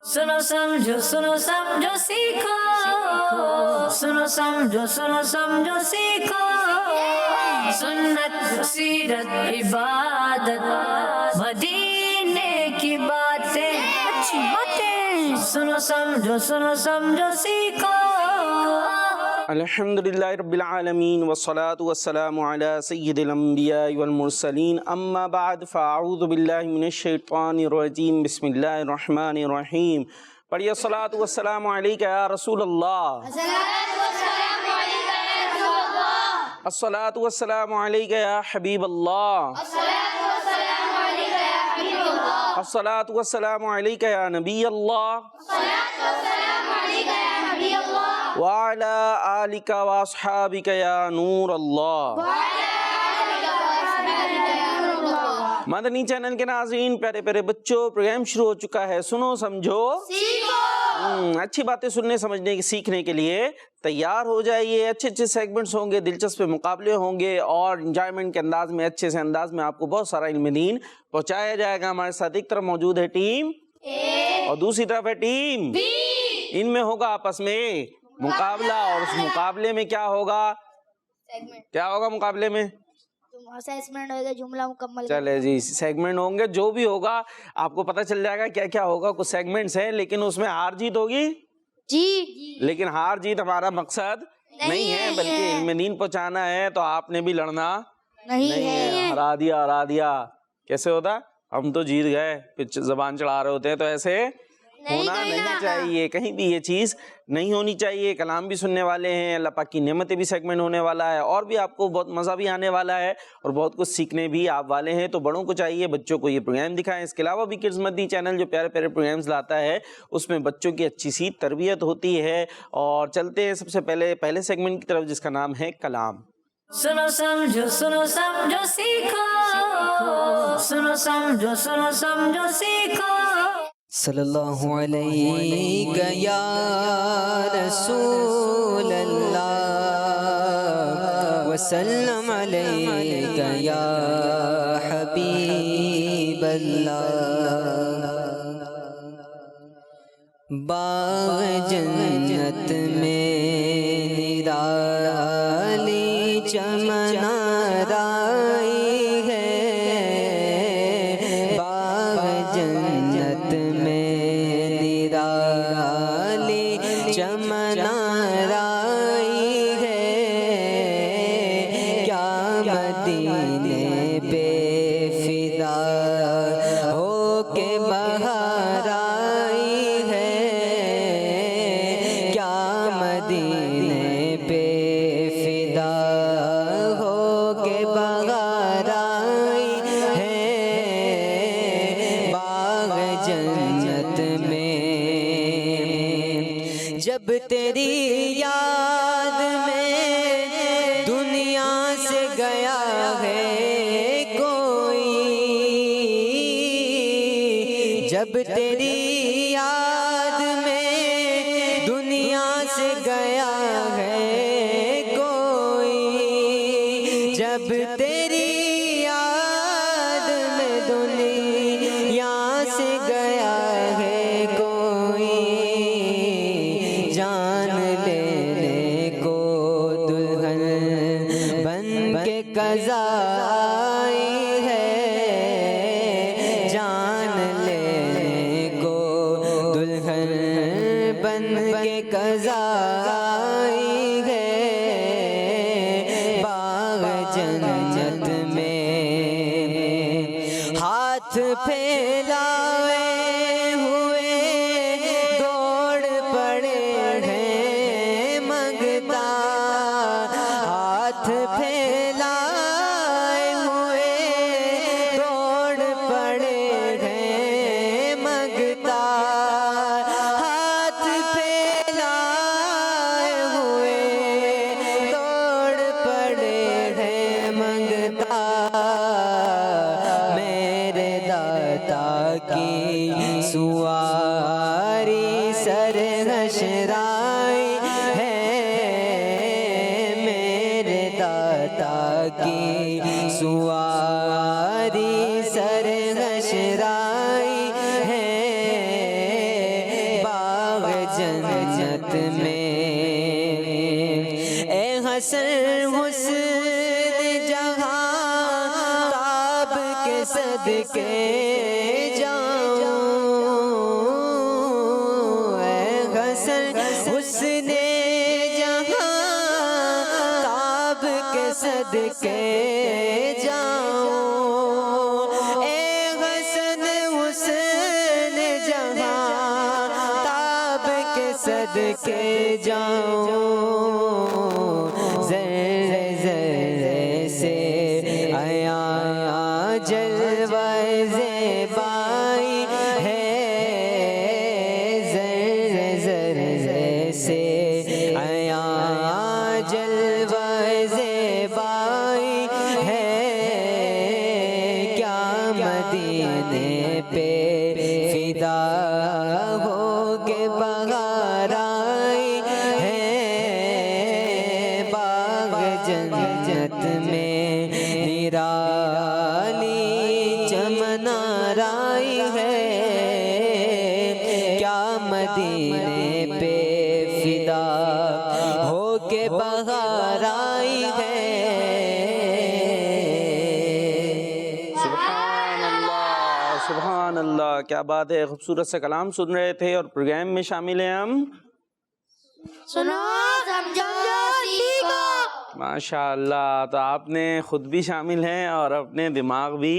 सुनो समझो सीखो, सुनो समझो सीखो, सुन्नत सीरत इबादत मदीने की बातें, अच्छी बातें। सुनो समझो सीखो। अल्हम्दुलिल्लाहि रब्बिल आलमीन वस्सलातु वस्सलामु अला सय्यिदिल अंबिया वल मुरसलीन अम्मा बाद फ़अऊज़ु बिल्लाहि मिनश शैतानिर रजीम बिस्मिल्लाहिर रहमानिर रहीम। पढ़िए सलातु वस्सलामु अलैका या रसूल अल्लाह, अस्सलातु वस्सलामु अलैका या हबीब अल्लाह, अस्सलातु वस्सलामु अलैका या नबी अल्लाह व अला आलिका व अस्हाबिका या नूर अल्लाह। मदनी चैनल के नाज़रीन, प्यारे प्यारे बच्चों, प्रोग्राम शुरू हो चुका है। सुनो समझो सीखो। अच्छी बातें सुनने समझने की सीखने के लिए तैयार हो जाइए। अच्छे अच्छे सेगमेंट्स होंगे, दिलचस्प मुकाबले होंगे और इंजॉयमेंट के अंदाज में, अच्छे से अंदाज में आपको बहुत सारा इल्म दीन पहुंचाया जाएगा। हमारे साथ एक तरफ मौजूद है टीम ए और दूसरी तरफ है टीम बी। इनमें होगा आपस में मुकाबला और उस मुकाबले में क्या होगा? क्या होगा मुकाबले में? असेसमेंट होगा, जुमला मुकम्मल। चले जी, सेगमेंट होंगे। जो भी होगा आपको पता चल जाएगा क्या क्या होगा। कुछ सेगमेंट्स हैं लेकिन उसमें हार जीत होगी जी, लेकिन हार जीत हमारा मकसद नहीं है, बल्कि इल्म दीन पहुंचाना है। तो आपने भी लड़ना नहीं है। हरा दिया कैसे होता? हम तो जीत गए, फिर जबान चढ़ा रहे होते हैं। तो ऐसे होना नहीं चाहिए, कहीं भी ये चीज़ नहीं होनी चाहिए। कलाम भी सुनने वाले हैं, अल्लाह पाक की नेमतें भी सेगमेंट होने वाला है और भी आपको बहुत मज़ा भी आने वाला है और बहुत कुछ सीखने भी आप वाले हैं। तो बड़ों को चाहिए बच्चों को ये प्रोग्राम दिखाएं। इसके अलावा भी किड्स मदनी चैनल जो प्यारे प्यारे प्रोग्राम्स लाता है उसमें बच्चों की अच्छी सी तरबियत होती है। और चलते हैं सबसे पहले सेगमेंट की तरफ, जिसका नाम है कलाम। सुनो समझो सीखो, सुनो समझो सीखो। सल्लल्लाहु अलैहि या रसूल अल्लाह वसल्लम अलैका या हबीब अल्लाह। बाग़ जन्नत में निराली चमन आराई है, बाग़ जन्नत में निराली चमन आराई है। क्या मदीने पे फिदा हो के बहार आई है, क्या मदीने पे फिदा हो के बहार आई है। बाग़ जन्नत में जब तेरी याद में दुनिया से गया है कोई, जब तेरी याद में दुनिया से गया है कोई, जब तेरी याद में दुनिया से गया है कोई, जान लेने को दुल्हन बन के कज़ा आई है, जान लेने को दुल्हन बन के कज़ा आई है। बाग़ जन्नत में हाथ फैलाए हुए दौड़ पड़े हैं मंगता, हाथ फैलाए हुए दौड़ पड़े हैं मंगता, हाथ फैलाए जन्नत में। ए हसन हुस्न जहां ताब के सदके जाऊं, ए हसन हुस्न जहां ताब के सदके जाऊं, ए हसन हुस्न जहां ताब के सदके जाऊं। ज़र्रे ज़र्रे से आया जलवाए ज़ेबाई है, ज़र्रे ज़र्रे से आया जलवाए ज़ेबाई है। क्या मदीने पे फिदा हो के बहार आई है, बाग जन्नत में निराली चमन आई है। क्या मदीने पे फिदा हो के बहार आई है। सुभान अल्लाह, क्या बात है। खूबसूरत से कलाम सुन रहे थे और प्रोग्राम में शामिल हैं हम। सुनो समझो सीखो। माशाअल्लाह, तो आपने खुद भी शामिल हैं और अपने दिमाग भी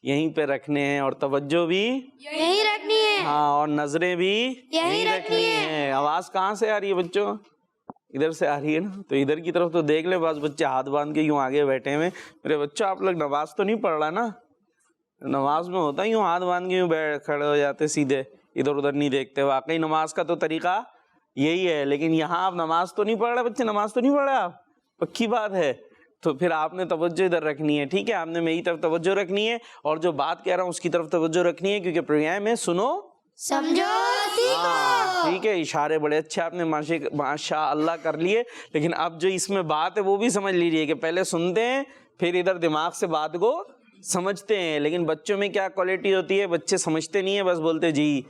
यहीं पे रखने हैं और तवज्जो भी यही रखनी है। हाँ, और नजरें भी यहीं रखनी है। आवाज कहाँ से आ रही है बच्चों? इधर से आ रही है ना, तो इधर की तरफ तो देख ले। बस बच्चे हाथ बांध के यूं आगे बैठे हुए। मेरे बच्चों, आप लोग नमाज तो नहीं पढ़ रहा ना? नमाज में होता यूं हाथ बांध के यूं बैठ खड़े हो जाते सीधे, इधर उधर नहीं देखते। वाकई नमाज का तो तरीका यही है, लेकिन यहाँ आप नमाज तो नहीं पढ़ रहे बच्चे, नमाज तो नहीं पढ़ रहे आप, पक्की बात है। तो फिर आपने तवज्जो इधर रखनी है, ठीक है? आपने मेरी तरफ तवज्जो रखनी है और जो बात कह रहा हूँ उसकी तरफ तवज्जो रखनी है, क्योंकि प्रोग्राम है सुनो समझो सीखो। ठीक है। इशारे बड़े अच्छे आपने माशाअल्लाह कर लिए, लेकिन अब जो इसमें बात है वो भी समझ लीजिए कि पहले सुनते हैं फिर इधर दिमाग से बात को समझते हैं। लेकिन बच्चों में क्या क्वालिटी होती है, बच्चे समझते नहीं है, बस बोलते जी।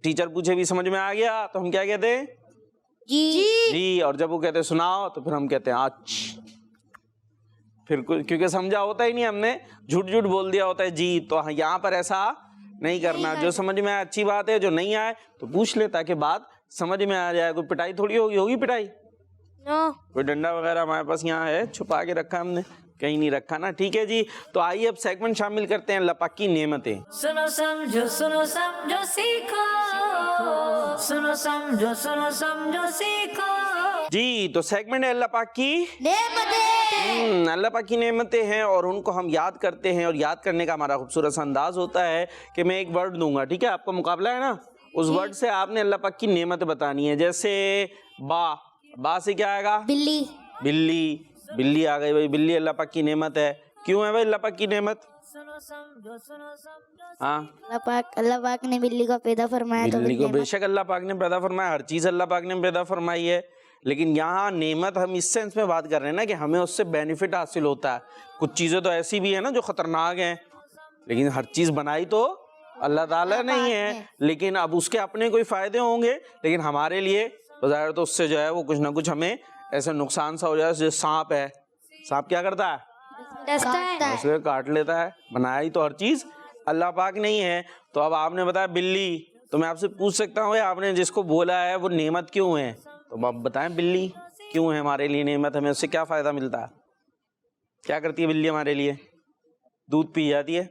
टीचर पूछे भी समझ में आ गया तो हम क्या कहते हैं? जी। और जब वो कहते हैं सुनाओ तो फिर हम कहते हैं आज। फिर क्योंकि समझा होता ही नहीं, हमने झूठ झूठ बोल दिया होता है जी। तो यहाँ पर ऐसा नहीं करना। जो समझ में आए अच्छी बात है, जो नहीं आए तो पूछ ले ताकि बात समझ में आ जाए। कोई पिटाई थोड़ी होगी पिटाई? कोई डंडा वगैरह हमारे पास यहाँ है, छुपा के रखा हमने, कहीं नहीं रखा ना, ठीक है जी। तो आइए अब सेगमेंट शामिल करते हैं अल्लाह पाक की नेमतें। सुनो समझो सीखो, सुनो समझो सीखो। जी, तो सेगमेंट है अल्लाह पाक की नेमतें। अल्लाह पाक की नेमतें हैं और उनको हम याद करते हैं। और याद करने का हमारा खूबसूरत सा अंदाज होता है कि मैं एक वर्ड दूंगा, ठीक है? आपका मुकाबला है ना, उस वर्ड से आपने अल्लाह पाक की नेमत बतानी है। जैसे बा से क्या आएगा? बिल्ली। बिल्ली, बिल्ली आ गई भाई। बिल्ली अल्लाह पाक की नेमत है। क्यों है भाई अल्लाह पाक की नेमत? हाँ, अल्लाह पाक ने बिल्ली को पैदा फरमाया। बिल्ली को बेशक अल्लाह पाक ने पैदा फरमाया, हर चीज अल्लाह पाक ने पैदा फरमाई है। लेकिन यहाँ नेमत हम इस सेंस में बात कर रहे हैं ना कि हमें उससे बेनिफिट हासिल होता है। कुछ चीजें तो ऐसी भी है ना जो खतरनाक हैं, लेकिन हर चीज बनाई तो अल्लाह ताला नहीं है। लेकिन अब उसके अपने कोई फायदे होंगे, लेकिन हमारे लिए बज़ाहिर तो उससे जो है वो कुछ ना कुछ हमें ऐसा नुकसान सा हो जाए। जैसे सांप है, सांप क्या करता है? उसे काट लेता है। बनाया ही तो हर चीज अल्लाह पाक नहीं है। तो अब आपने बताया बिल्ली, तो मैं आपसे पूछ सकता हूँ आपने जिसको बोला है वो नेमत क्यों है? तो आप बताएं बिल्ली क्यों है हमारे लिए नेमत, हमें उससे क्या फायदा मिलता है? क्या करती है बिल्ली हमारे लिए? दूध पी जाती है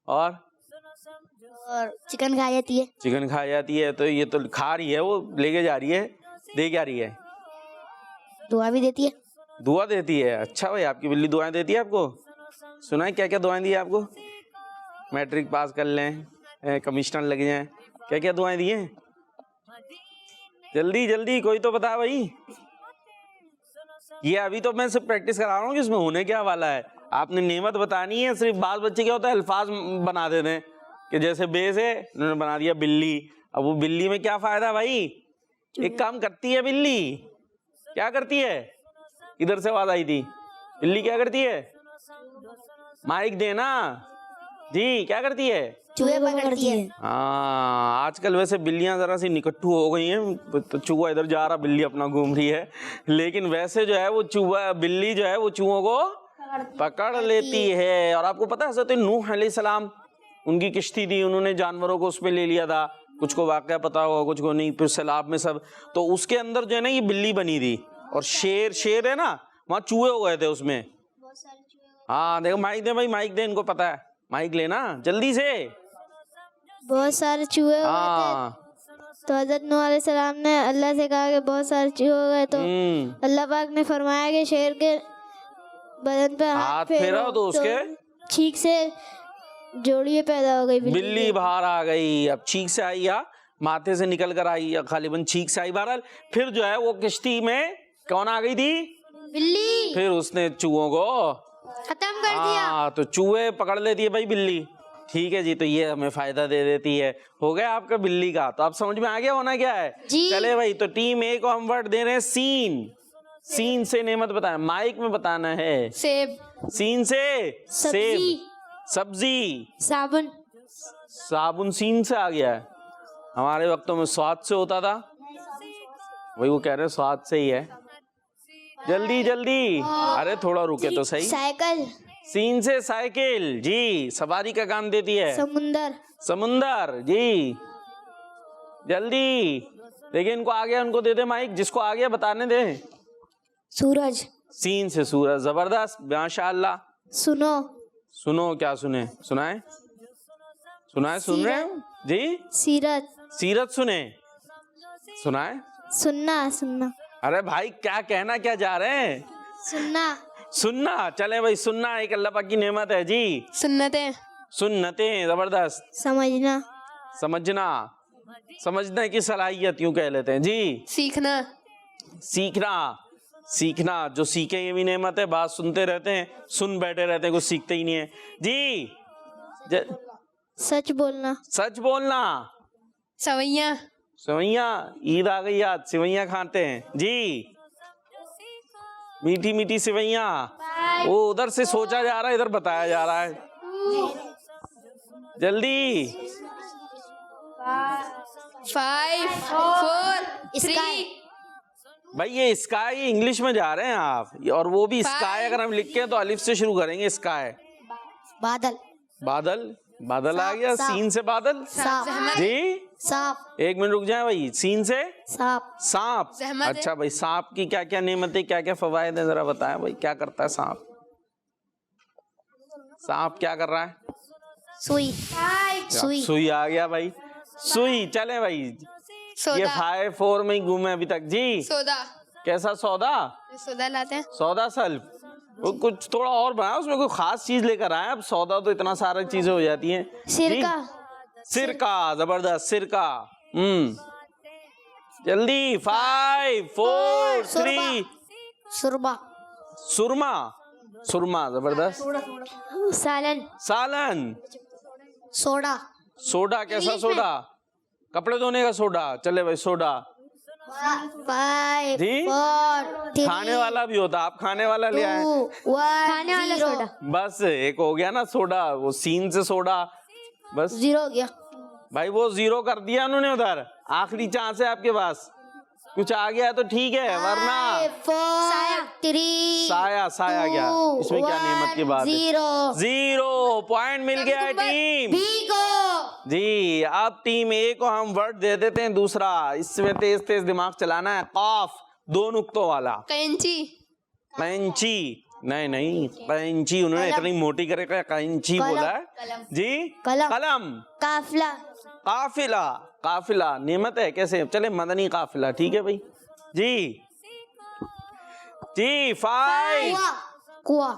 और चिकन खा जाती है। चिकन खा जाती है। तो ये तो खा रही है, वो लेके जा रही है, दे क्या रही है? दुआ भी देती है। दुआ देती है। अच्छा भाई, आपकी बिल्ली दुआएं देती है आपको? सुना है क्या क्या दुआएं दी है आपको? मैट्रिक पास कर लें, कमिश्नर लग जाएं, क्या क्या दुआएं दी हैं? जल्दी जल्दी कोई तो बता भाई। ये अभी तो मैं सिर्फ प्रैक्टिस करा रहा हूँ कि इसमें होने क्या वाला है। आपने नेमत बतानी है। सिर्फ बाल बच्चे क्या होता है, अल्फाज बना देते हैं कि जैसे बे से उन्होंने बना दिया बिल्ली। अब वो बिल्ली में क्या फायदा भाई? एक काम करती है बिल्ली, क्या करती है? इधर से आवाज आई थी, बिल्ली क्या करती है? माइक देना। जी क्या करती है? चूहे पकड़ती है। हाँ, आजकल वैसे बिल्लियां जरा सी निकट्टू हो गई हैं, तो चूहा इधर जा रहा, बिल्ली अपना घूम रही है, लेकिन वैसे जो है वो बिल्ली जो है वो चूहों को पकड़ लेती है। और आपको पता है हज़रत नूह अलैहिस्सलाम, उनकी किश्ती थी, उन्होंने जानवरों को उसमें ले लिया था, कुछ को वाकया पता होगा, कुछ को नहीं, फिर सैलाब में सब, तो उसके अंदर जो है ना ये बिल्ली बनी थी, और शेर है ना, वहाँ चूहे हो गए थे उसमें। हाँ देखो, माइक दे भाई, माइक दे, इनको पता है, माइक लेना जल्दी से। बहुत सारे चूहे हो गए हाँ थे, तो हजरत नूह अलैहिस्सलाम ने अल्लाह से कहा कि बहुत सारे चूहे हो गए, तो अल्लाह पाक ने फरमाया कि शेर के बदन पे हाथ फेरा तो उसके छींक से जोड़िए पैदा हो गई, बिल्ली बाहर आ गई। अब छींक से आई या माथे से निकल कर आई या खालिबन छींक से आई, बहरहाल फिर जो है वो किश्ती में कौन आ गई थी? बिल्ली। फिर उसने चूहों को खत्म कर दिया। हाँ, तो चूहे पकड़ लेती है भाई बिल्ली। ठीक है जी, तो ये हमें फायदा दे देती है। हो गया आपका बिल्ली का, तो आप समझ में आ गया होना क्या है जी। चले भाई, तो टीम ए को हम वर्ड दे रहे हैं सीन। सीन से नेमत बताना, माइक में बताना है। सेब। सीन से सेब, सब्जी, साबुन। साबुन सीन से आ गया है। हमारे वक्तों में स्वाद से होता था, वही वो कह रहे हैं स्वाद से ही है। जल्दी जल्दी, अरे थोड़ा रुके तो सही। साइकिल। सीन से साइकिल जी, सवारी का काम देती है। समुंदर। समुंदर जी, जल्दी देखिए, इनको आ गया, उनको दे दे माइक, जिसको आ गया बताने दे। सूरज। सीन से सूरज, जबरदस्त, माशाअल्लाह। सुनो। सुनो, क्या सुने? सुनाए सुनाए, सुन रहे हो जी? सीरत। सीरत सुने, सुनाए। सुनना। सुनना। अरे भाई क्या कहना क्या जा रहे हैं? सुनना। सुनना, चले भाई, सुनना एक अल्लाह पाक की नेमत है जी। सुन्नतें। सुन्नतें, जबरदस्त। समझना। समझना, समझने की सलाहियत यूं कह लेते हैं जी। सीखना। सीखना, सीखना, जो सीखे ये भी नेमत है। बात सुनते रहते हैं, सुन बैठे रहते हैं, कुछ सीखते ही नहीं है जी। सच बोलना। सच बोलना। सवैया। सेवैया, ईद आ गई आज, सेवैया खाते हैं जी, मीठी मीठी सेवैया। वो उधर से सोचा जा रहा है, इधर बताया जा रहा है। जल्दी। 5 4 3। भाई ये स्काई इंग्लिश में जा रहे हैं आप, और वो भी स्काई अगर हम लिख के तो अलिफ से शुरू करेंगे। स्काई बादल। बादल, बादल आ गया। सीन से बादल जी। सांप। एक मिनट रुक जाए भाई, सीन से सांप। सांप। अच्छा भाई, सांप की क्या क्या नेमत है, क्या क्या फवायद है, जरा बताएं भाई, क्या करता है सांप? सांप क्या कर रहा है? सुई। सुई। सुई आ गया भाई, सुई। चले भाई, ये 5 4 में ही घूमे अभी तक जी। सौदा। कैसा सौदा? सौदा लाते हैं। सौदा सल्फ, वो कुछ थोड़ा और बनाया, उसमें कोई खास चीज लेकर आए। अब सौदा तो इतना सारी चीजें हो जाती हैं। सिरका। सिरका, जबरदस्त, सिरका। जल्दी, 5 4 3। सुरमा। सुरमा, सुरमा, जबरदस्त। सालन। सालन। सोडा। सोडा, कैसा सोडा? कपड़े धोने का सोडा। चले भाई, सोडा 5 जी? 4 3 खाने वाला भी होता, आप खाने वाला ले आए। 2 1 खाने वाला सोडा। बस एक हो गया ना सोडा, वो सीन से सोडा, बस 0 हो गया भाई। वो 0 कर दिया उन्होंने उधर। आखिरी चांस है आपके पास, कुछ आ गया तो ठीक है, वरना 5 4 3 साया, साया क्या? इसमें क्या नेमत की बात है? 0 पॉइंट मिल गया है टीम जी। अब टीम ए को हम वर्ड दे देते हैं दूसरा, इसमें तेज तेज दिमाग चलाना है। काफ, 2 नुक्तों वाला। कैंची। कैंची नहीं नहीं, कैंची उन्होंने इतनी मोटी करे कैंची बोला है जी। कलम। काफिला। काफिला, काफिला नेमत है। कैसे? चले मदनी काफिला, ठीक है भाई जी। जी 5। कुआं।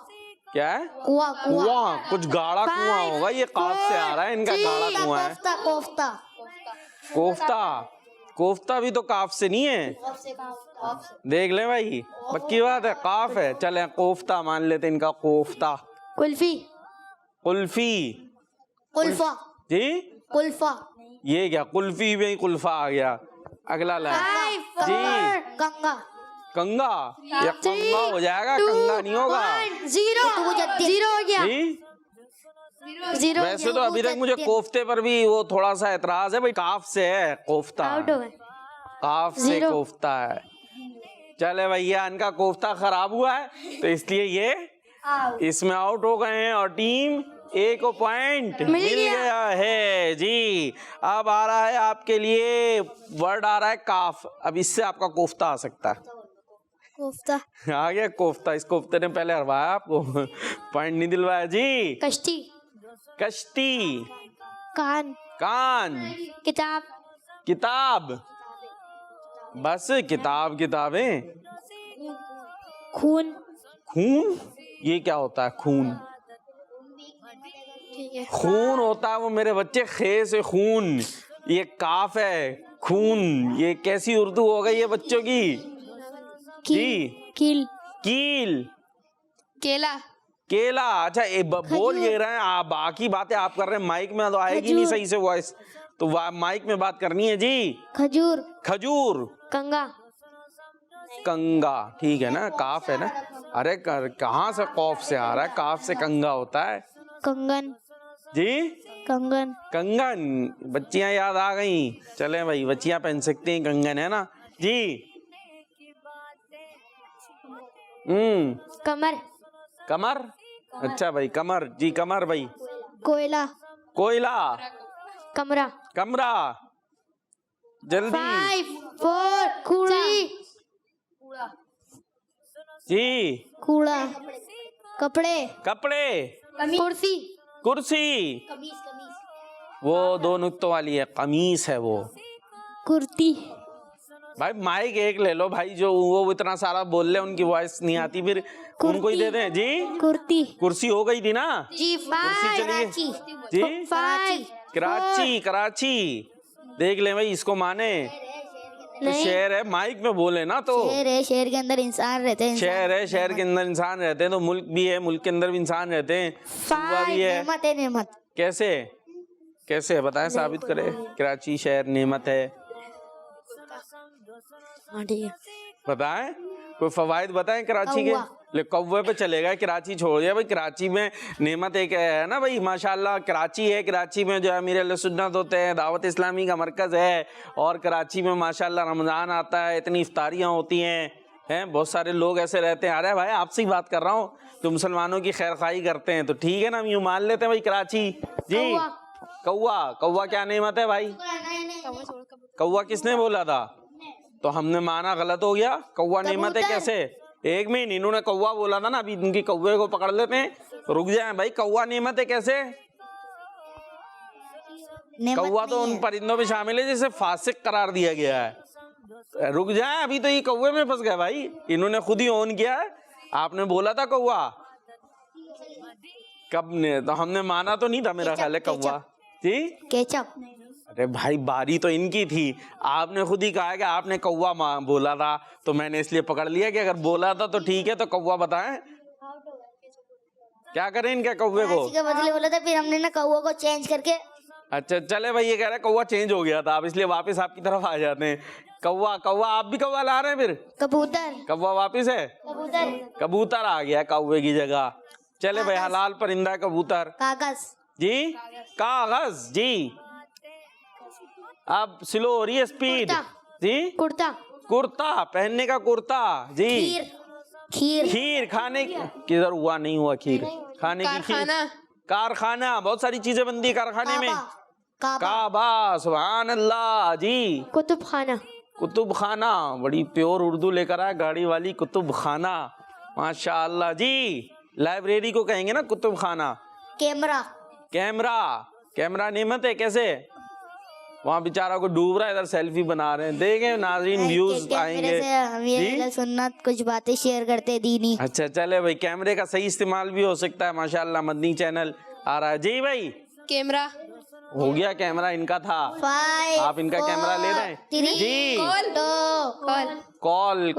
क्या है? कुआं। कुआं, कुछ गाढ़ा कुआं होगा, ये काफ से आ रहा है, इनका गाढ़ा कुआं है। कोफ्ता। कोफ्ता, कोफ्ता भी तो काफ से नहीं है, देख ले भाई, पक्की बात है, काफ है। चले कोफ्ता मान लेते इनका, कोफ्ता। कुल्फी। कुल्फी। कुल्फा। जी, कुल्फा। ये क्या? कुल्फी में कुल्फा आ गया। अगला लाइन जी। कंगा। कंगा, या कंगा हो जाएगा, कंगा नहीं होगा 0 हो गया जी। जीरो। वैसे तो अभी तक मुझे कोफ्ते पर भी वो थोड़ा सा एतराज है भाई, काफ से है कोफ्ता, आउट हो गए। काफ से जीरो। कोफ्ता है। चले भैया, इनका कोफ्ता खराब हुआ है तो इसलिए ये इसमें आउट हो गए हैं और टीम ए को पॉइंट मिल गया है जी। अब आ रहा है आपके लिए वर्ड, आ रहा है काफ। अब इससे आपका कोफ्ता आ सकता है। कोफ्ता। आ गया कोफ्ता। इस कोफ्ते ने पहले हरवाया आपको, पॉइंट नहीं दिलवाया जी। कश्ती। कश्ती। कान। कान। किताब। किताब। बस किताब, किताबें। खून। खून, ये क्या होता है खून? ठीक है। खून होता है वो मेरे बच्चे, खे से खून। ये काफ है, खून। ये कैसी उर्दू हो गई है बच्चों की जी? कील। कील। केला। केला। अच्छा बोल ये रहे हैं आप, बाकी बातें आप कर रहे हैं, माइक में तो आएगी नहीं सही से वॉइस, तो माइक में बात करनी है जी। खजूर। खजूर। कंगा। कंगा, ठीक है ना, काफ है ना। अरे कहाँ से कौफ से आ रहा है, काफ से कंगा होता है कंगन। जी। कंगन। कंगन, बच्चियां याद आ गई। चले भाई, बच्चियां पहन सकती हैं कंगन, है ना जी। कमर। कमर। अच्छा भाई, कमर जी, कमर भाई। कोयला। कोयला। कमरा। कमरा। जल्दी 5 4 कूड़ा। जी। कूड़ा। कपड़े। कपड़े। कुर्सी। कुर्सी। वो 2 नुक्तों वाली है, कमीज है वो। कुर्ती। भाई माइक एक ले लो भाई, जो वो इतना सारा बोल ले, उनकी वॉइस नहीं आती, फिर उनको ही दे दें जी। कुर्ती। कुर्सी हो गई थी ना जी। कुर्सी चलिए जी। 5 कराची। कराची देख ले भाई, इसको माने तो शहर है, माइक में बोले ना तो। शेर है, शेर के अंदर इंसान रहते हैं। शहर है, शहर के अंदर इंसान रहते हैं, तो मुल्क भी है, मुल्क के अंदर भी इंसान रहते हैं, सूबा भी है। नेमत है, नेमत। कैसे कैसे बताएं, साबित करें। कराची शहर नेमत है, ठीक है। बताएं कोई फवाइद बताएं कराची के। ले कौवे पे चलेगा, कराची छोड़ दिया भाई। कराची में नेमत एक है ना भाई, माशाल्लाह। कराची है, कराची में जो अमीर अहले सुन्नत होते हैं, दावत इस्लामी का मरकज है, और कराची में माशाल्लाह रमजान आता है, इतनी इफ्तारियां होती हैं, बहुत सारे लोग ऐसे रहते हैं। अरे भाई आपसे ही बात कर रहा हूँ, तो मुसलमानों की खैर खाई करते हैं, तो ठीक है ना, हम यूँ मान लेते हैं भाई कराची जी। कौवा। कौवा क्या नेमत है भाई? कौवा किसने बोला था? तो हमने माना गलत हो गया। कौवा नेमत है कैसे? एक मिनट, इन्होंने कौवा बोला था ना, अभी इनकी कौवे को पकड़ लेते हैं, रुक जाए भाई। कौवा नेमत है कैसे? कौवा तो उन परिंदों में शामिल है जिसे फासिक करार दिया गया है। रुक जाए, अभी तो ये कौवे में फंस गए भाई, इन्होंने खुद ही ऑन किया है। आपने बोला था कौवा, कब ने? तो हमने माना तो नहीं था, मेरा ख्याल है कौवा जी। केचप। अरे भाई बारी तो इनकी थी, आपने खुद ही कहा कि आपने कौवा बोला था, तो मैंने इसलिए पकड़ लिया कि अगर बोला था तो ठीक है, तो कौवा बताएं क्या करें इनके कौवे को। के बदले बोला था, फिर हमने ना कौवा को चेंज करके। अच्छा चले भाई, ये कह रहे कौवा चेंज हो गया था, आप इसलिए वापस आपकी तरफ आ जाते हैं। कौवा, कौवा आप भी कौवा ला रहे हैं फिर? कबूतर। कौवा वापिस है? कबूतर। कबूतर आ गया कौवे की जगह। चले भाई, हलाल परिंदा है कबूतर कागज जी। कागज जी। अब स्लो हो रही है स्पीड जी। कुर्ता। कुर्ता, पहनने का कुर्ता जी। खीर। खीर। खीर खाने की, किधर हुआ? नहीं हुआ खीर खाने की। खीर। कारखाना, बहुत सारी चीजें बनती है कारखाने में। काबा, सुभान अल्लाह जी। कुतुब खाना। कुतुब खाना, बड़ी प्योर उर्दू लेकर आया गाड़ी वाली। कुतुब खाना, माशाअल्लाह जी। लाइब्रेरी को कहेंगे ना कुतुब खाना। कैमरा। कैमरा। कैमरा नेमत है कैसे? वहाँ बेचारा को डूब रहा है, इधर सेल्फी बना रहे हैं, देखें नाज़रीन, व्यूज आएंगे जी। सुन्नत कुछ बातें शेयर करते दीनी। अच्छा चले भाई, कैमरे का सही इस्तेमाल भी हो सकता है, माशाल्लाह। मदनी चैनल आ रहा है जी भाई। कैमरा हो गया, कैमरा इनका था। 5 आप इनका कैमरा ले रहे हैं जी। कॉल। कॉल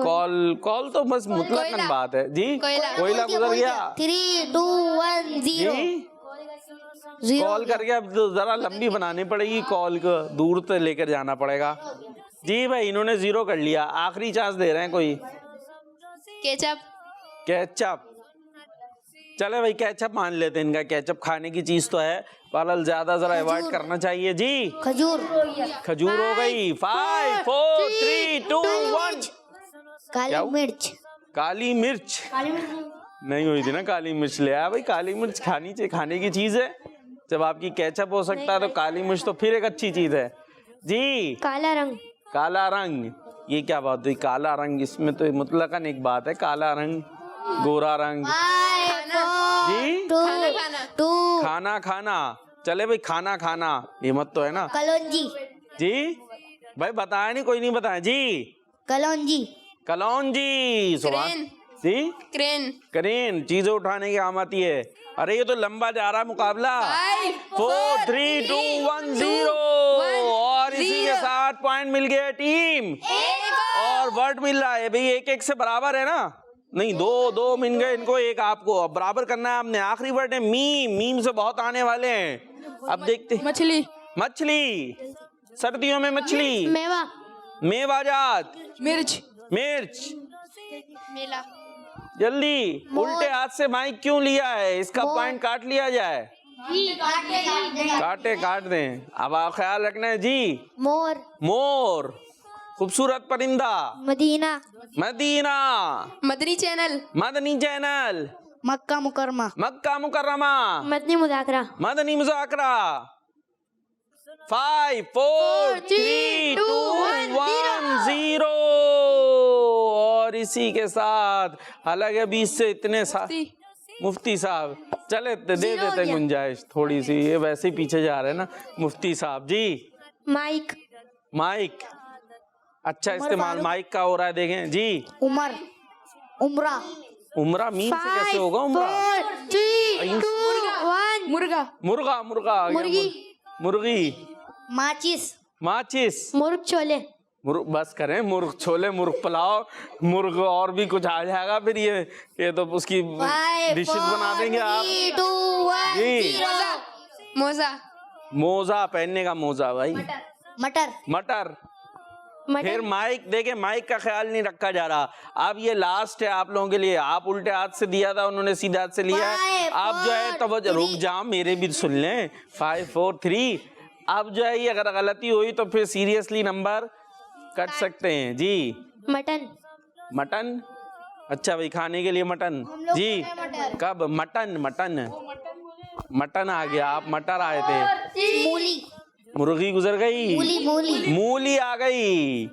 कॉल तो बस मुतलकन बात है जी। कोयला गुजर गया। 3 2 1 0। कॉल करके अब तो जरा लंबी बनानी पड़ेगी, कॉल को दूर तक लेकर जाना पड़ेगा जी। भाई इन्होंने 0 कर लिया, आखिरी चांस दे रहे हैं कोई। केचप। केचप। चले भाई केचप मान लेते हैं, इनका केचप खाने की चीज तो है, पर ज्यादा जरा अवॉइड करना चाहिए जी। खजूर। खजूर हो गई। 5 4 3 2 1। काली मिर्च। काली मिर्च नहीं हुई थी ना, काली मिर्च ले आया भाई। काली मिर्च खानी चाहिए, खाने की चीज है। जब आपकी केचप हो सकता है तो काली मिर्च तो फिर एक अच्छी चीज है जी। काला रंग। काला रंग, ये क्या बात हुई? काला रंग, इसमें तो मुतलकन एक बात है, काला रंग, गोरा रंग जी। खाना खाना, चले भाई खाना खाना, नियमत तो है ना। कलौंजी। जी भाई बताया नहीं, कोई नहीं बताया जी। कलौंजी। कलौंजी। जी क्रेन। क्रेन, चीजें उठाने की काम आती है। अरे ये तो लंबा जा रहा है मुकाबला। 4 3 2 1 0 और इसी के साथ पॉइंट मिल गया टीम, और वर्ड मिल रहा है भाई। 1-1 से बराबर है ना? नहीं, 2-2 मिल गए इनको, 1 आपको। अब बराबर करना है आपने। आखिरी वर्ड है मीम। मीम से बहुत आने वाले हैं, अब देखते। मछली। मछली, सर्दियों में मछली। मेवा। मेवाजात। मिर्च। मिर्च। मेला। जल्दी, उल्टे हाथ से माइक क्यों लिया है? इसका पॉइंट काट लिया जाए। काट दें। अब आप ख्याल रखना है जी। मोर। मोर, खूबसूरत परिंदा। Medina. Medina. Madani channel. Madani channel. Makkah Mukarramah. Makkah Mukarramah. Madani Muzakara. Madani Muzakara. 5 4 3 2 1 0 और इसी के साथ, हालांकि अभी इससे इतने मुफ्ती साहब, चले दे देते गुंजाइश थोड़ी सी, ये वैसे ही पीछे जा रहे हैं ना। मुफ्ती साहब जी। माइक। माइक, अच्छा इस्तेमाल माइक का हो रहा है, देखें जी। उमर। उमरा। उमरा मीम से कैसे होगा? उमरा। 4 3 2 1। मुर्गा। मुर्गा। मुर्गा आ गया। मुर्गी। मुर्गी। माचिस। माचिस। मुर्ग छोले। मुर्ग, बस करें। मुर्ग छोले, मुर्ग पुलाव, मुर्ग और भी कुछ आ जाएगा फिर। ये तो उसकी डिशेस बना देंगे आप जी। मोजा। मोजा, पहनने का मोजा भाई। मटर। मटर। फिर माइक, देखे माइक का ख्याल नहीं रखा जा रहा। अब ये लास्ट है आप लोगों के लिए। आप उल्टे हाथ से दिया था, उन्होंने सीधा हाथ से लिया है। आप जो है तो रुक जाओ, मेरे भी सुन लें। 5 4 3। अब जो है ये अगर गलती हुई तो फिर सीरियसली नंबर कट सकते हैं जी। मटन। मटन, अच्छा भाई खाने के लिए मटन जी। कब? मटन। मटन मटन आ गया, आप मटर आए थे। मूली। मुर्गी गुजर गई। मूली। मूली आ गई।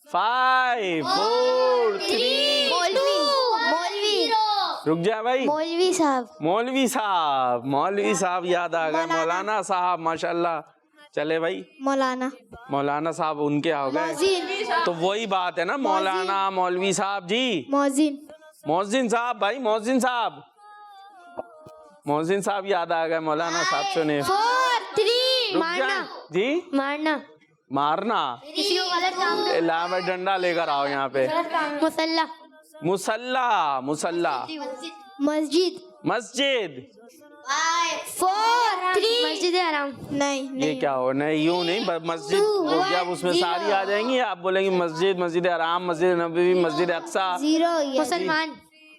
5 4 3 मौलवी। रुक जा भाई। मौलवी साहब। मौलवी साहब। मौलवी साहब याद आ गए। मौलाना साहब, माशाल्लाह। चले भाई, मौलाना। मौलाना साहब उनके हो गए तो वही बात है ना, मौलाना मौलवी साहब जी। मौजिन। मौजिन साहब भाई, मौजिन साहब। मौजिन साहब याद आ गए मौलाना साहब से। 4 3। मारना जी। मारना। मारना, किसी को गलत काम। ला भाई डंडा लेकर आओ यहाँ पे। मुसल्ला। मुसल्ला। मुसल्ला। मस्जिद। मस्जिद। 4 3। मस्जिद हराम। नहीं ये क्या हो? नहीं, यूं नहीं, मस्जिद हो गया, उसमें सारी आ जाएंगी। आप बोलेंगे मस्जिद, मस्जिद हराम, मस्जिद नबवी, मस्जिद अक्सा। 0 मुसलमान।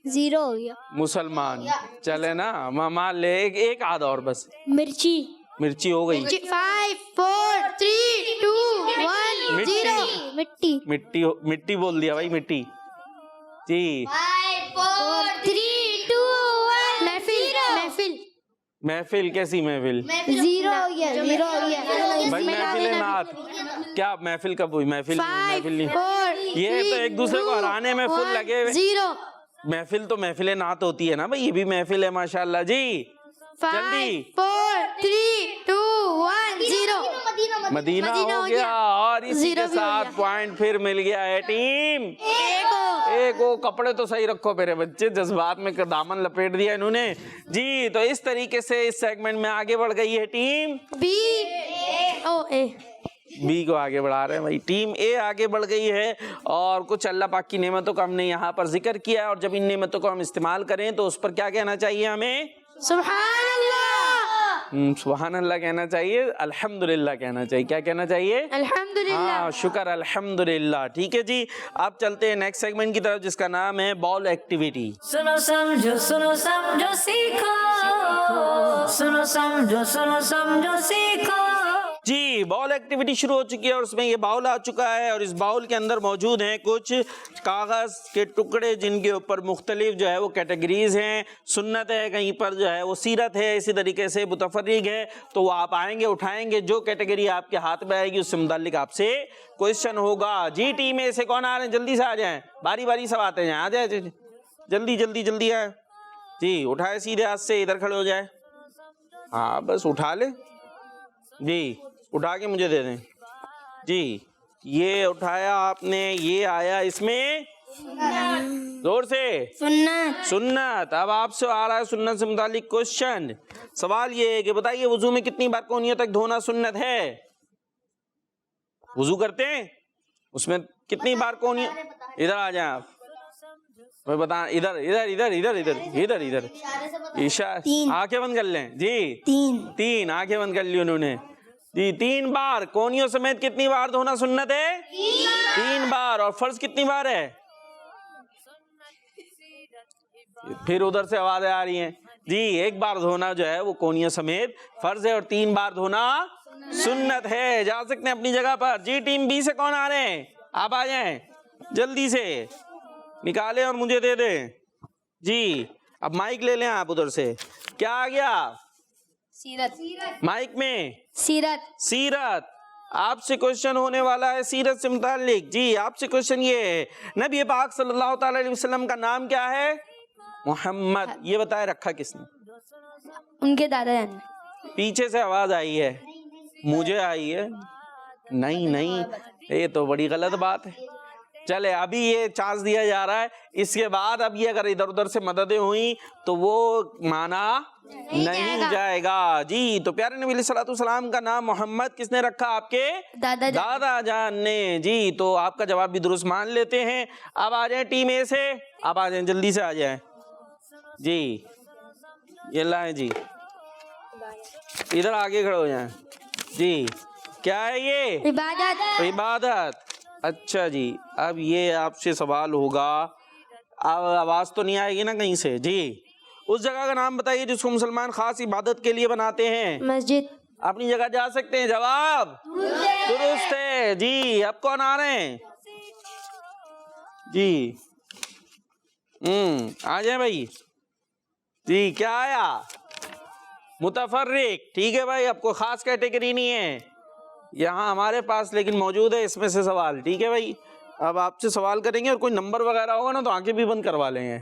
0 हो गया। मुसलमान, चले ना मामा ले। एक आध और बस। मिर्ची। मिर्ची हो गई। 5 4 3 2 1 0। मिट्टी। मिट्टी। मिट्टी बोल दिया भाई, मिट्टी जी। 5 4 3 2 1। महफिल। महफिल। महफिल, कैसी महफिल? 0 हो गया। 0 हो गया भाई महफिल नाथ, क्या महफिल कब हुई? महफिल नहीं। ये तो एक दूसरे को हराने में फुल लगे हुए। 0। महफिल तो महफिल नात होती है ना भाई, ये भी महफिल है माशाल्लाह जी। 5 4 3 2 1 0। मदीना हो गया, और इसी के साथ पॉइंट फिर मिल गया है टीम। एक वो कपड़े तो सही रखो मेरे बच्चे, जज्बात में दामन लपेट दिया इन्होंने जी। तो इस तरीके से इस सेगमेंट में आगे बढ़ गई है टीम बी को आगे बढ़ा रहे हैं भाई। टीम ए आगे बढ़ गई है, और कुछ अल्लाह पाक की नेमतों का हमने यहाँ पर जिक्र किया है, और जब इन नेमतों को हम इस्तेमाल करें तो उस पर क्या कहना चाहिए हमें? सुभान अल्लाह। सुभान अल्लाह कहना चाहिए, अल्हम्दुलिल्लाह कहना चाहिए। क्या कहना चाहिए? अल्हम्दुलिल्लाह। हाँ, शुक्र, अल्हम्दुलिल्लाह। ठीक है जी, अब चलते हैं नेक्स्ट सेगमेंट की तरफ जिसका नाम है बॉल एक्टिविटी। सुनो समझो सीखो, सुनो समझो सीखो। जी, बॉल एक्टिविटी शुरू हो चुकी है और उसमें ये बाउल आ चुका है और इस बाउल के अंदर मौजूद हैं कुछ कागज़ के टुकड़े जिनके ऊपर मुख्तलिफ जो है वो कैटेगरीज हैं। सुन्नत है, कहीं पर जो है वो सीरत है, इसी तरीके से मुतफर्रिग है। तो वो आप आएंगे, उठाएंगे, जो कैटेगरी आपके हाथ में आएगी उससे मुताल्लिक आपसे क्वेश्चन होगा। जी, टीम में से कौन आ रहे हैं? जल्दी से आ जाएं, बारी बारी सब आते हैं, आ जाए जल्दी जल्दी जल्दी आए जी। उठाए सीधे हाथ से, इधर खड़े हो जाए। हाँ, बस उठा ले जी, उठा के मुझे दे दें जी। ये उठाया आपने, ये आया इसमें जोर से सुन्नत। अब आपसे आ रहा है सुन्नत से मुतालिक क्वेश्चन। सवाल ये है कि बताइए वुजू में कितनी बार कोहनियों तक धोना सुन्नत है? वुजू करते हैं उसमें कितनी बार कोहनियों? इधर आ जाए आप, मैं बता। इधर इधर इधर इधर इधर इधर इधर ईशा, आंखें बंद कर लें जी। तीन आंखें बंद कर ली उन्होंने जी। 3 बार कोहनियों समेत कितनी बार धोना सुन्नत है? 3 बार। और फर्ज कितनी बार है? फिर उधर से आवाजें आ रही हैं जी। 1 बार धोना जो है वो कोहनियों समेत फर्ज है और 3 बार धोना सुन्नत है। जा सकते हैं अपनी जगह पर जी। टीम बी से कौन आ रहे हैं? आप आ जाएं, जल्दी से निकालें और मुझे दे दें जी। अब माइक ले लें आप उधर से। क्या आ गया? सीरत। माइक में सीरत। आपसे क्वेश्चन होने वाला है सीरत से मुताल्लिक जी। आपसे क्वेश्चन ये है, नबी पाक सल्लल्लाहु ताला अलैहि वसल्लम का नाम क्या है? मोहम्मद। ये बताए रखा किसने? उनके दादाजान। पीछे से आवाज आई है, मुझे आई है। नहीं, ये तो बड़ी गलत बात है। चले, अभी ये चांस दिया जा रहा है। इसके बाद अब ये अगर इधर उधर से मददें हुई तो वो माना नहीं जाएगा जी। तो प्यारे नबी सल्लल्लाहु अलैहि वसल्लम का नाम मोहम्मद किसने रखा? आपके दादा जान ने जी। तो आपका जवाब भी दुरुस्त मान लेते हैं। अब आ जाए टीम ए से, अब आ जाए, जल्दी से आ जाए जी। ये लाए जी, इधर आगे खड़े हो जाए जी। क्या है ये? इबादत। अच्छा जी, अब ये आपसे सवाल होगा, अब आवाज तो नहीं आएगी ना कहीं से जी। उस जगह का नाम बताइए जिसको मुसलमान खास इबादत के लिए बनाते हैं। मस्जिद। अपनी जगह जा सकते हैं। जवाब दुरुस्त है जी। अब कौन आ रहे हैं जी? आ जाए भाई जी। क्या आया? मुतफर्रिक। ठीक है भाई, अब कोई खास कैटेगरी नहीं है यहाँ हमारे पास, लेकिन मौजूद है इसमें से सवाल। ठीक है भाई, अब आपसे सवाल करेंगे और कोई नंबर वगैरह होगा ना तो आंखें भी बंद करवा लेंगे,